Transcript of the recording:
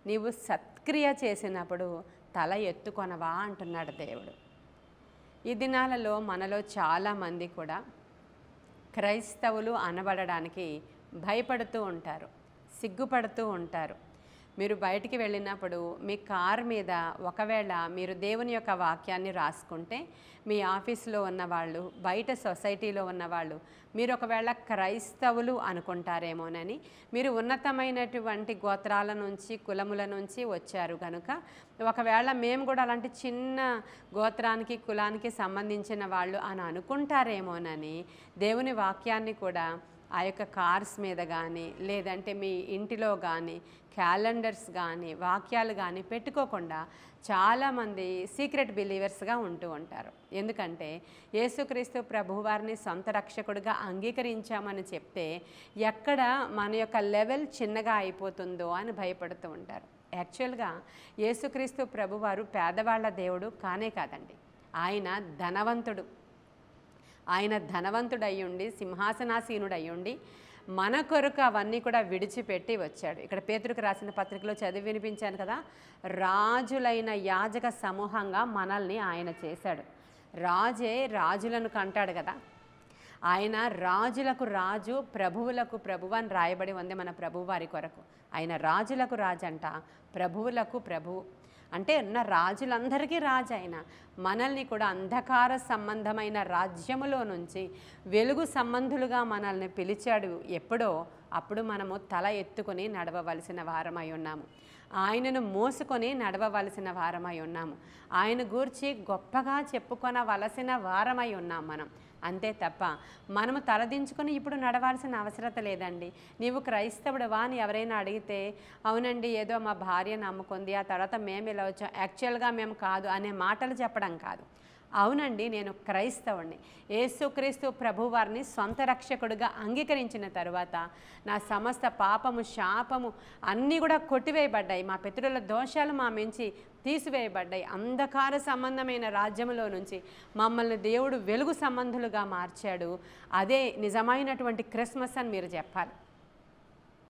నీవు సత్క్రియ చేసినప్పుడు తల ఎత్తుకొనవా అంటున్నాడు దేవుడు. ఈ దినాలలో మనలో చాలామంది కూడా క్రైస్తవులు అనబడడానికి భయపడుతూ ఉంటారు, సిగ్గుపడుతూ ఉంటారు. మీరు బయటికి వెళ్ళినప్పుడు మీ కారు మీద ఒకవేళ మీరు దేవుని యొక్క వాక్యాన్ని రాసుకుంటే మీ ఆఫీస్లో ఉన్నవాళ్ళు, బయట సొసైటీలో ఉన్నవాళ్ళు మీరు ఒకవేళ క్రైస్తవులు అనుకుంటారేమోనని, మీరు ఉన్నతమైనటువంటి గోత్రాల నుంచి, కులముల నుంచి వచ్చారు కనుక ఒకవేళ మేము కూడా అలాంటి చిన్న గోత్రానికి, కులానికి సంబంధించిన వాళ్ళు అని అనుకుంటారేమోనని దేవుని వాక్యాన్ని కూడా ఆ యొక్క కార్స్ మీద కానీ, లేదంటే మీ ఇంటిలో కానీ క్యాలెండర్స్ కానీ, వాక్యాలు కానీ పెట్టుకోకుండా చాలామంది సీక్రెట్ బిలీవర్స్గా ఉంటూ ఉంటారు. ఎందుకంటే యేసుక్రీస్తు ప్రభువారిని సొంత రక్షకుడిగా అంగీకరించామని చెప్తే ఎక్కడ మన యొక్క లెవెల్ చిన్నగా అయిపోతుందో అని భయపడుతూ ఉంటారు. యాక్చువల్గా యేసుక్రీస్తు ప్రభువారు పేదవాళ్ళ దేవుడు కానే కాదండి. ఆయన ధనవంతుడు. ఆయన ధనవంతుడయ్యుండి, సింహాసనాసీనుడయ్యుండి మన కొరకు అవన్నీ కూడా విడిచిపెట్టి వచ్చాడు. ఇక్కడ పేతురుకు రాసిన పత్రికలో చదివి వినిపించాను కదా, రాజులైన యాజక సమూహంగా మనల్ని ఆయన చేశాడు. రాజే రాజులను కంటాడు కదా. ఆయన రాజులకు రాజు, ప్రభువులకు ప్రభువు అని రాయబడి ఉంది మన ప్రభువు వారి కొరకు. ఆయన రాజులకు రాజు అంట, ప్రభువులకు ప్రభువు. అంటే ఉన్న రాజులందరికీ రాజు అయిన మనల్ని కూడా అంధకార సంబంధమైన రాజ్యములో నుంచి వెలుగు సంబంధులుగా మనల్ని పిలిచాడు. ఎప్పుడో అప్పుడు మనము తల ఎత్తుకొని నడవవలసిన వారమై ఉన్నాము. ఆయనను మోసుకొని నడవవలసిన వారమై ఉన్నాము. ఆయన గూర్చి గొప్పగా చెప్పుకొనవలసిన వారమై ఉన్నాం మనం. అంతే తప్ప మనము తలదించుకొని ఇప్పుడు నడవాల్సిన అవసరత లేదండి. నీవు క్రైస్తవుడువా అని ఎవరైనా అడిగితే అవునండి ఏదో మా భార్య నమ్ముకుంది, ఆ తర్వాత మేము ఇలా వచ్చాం, యాక్చువల్గా మేము కాదు అనే మాటలు చెప్పడం కాదు. అవునండి నేను క్రైస్తవుడిని, యేసుక్రీస్తు ప్రభువారిని సొంత రక్షకుడిగా అంగీకరించిన తరువాత నా సమస్త పాపము, శాపము అన్నీ కూడా కొట్టివేయబడ్డాయి. మా పితరుల దోషాలు మా మించి తీసివేయబడ్డాయి. అంధకార సంబంధమైన రాజ్యములో నుంచి మమ్మల్ని దేవుడు వెలుగు సంబంధులుగా మార్చాడు. అదే నిజమైనటువంటి క్రిస్మస్ అని మీరు చెప్పాలి.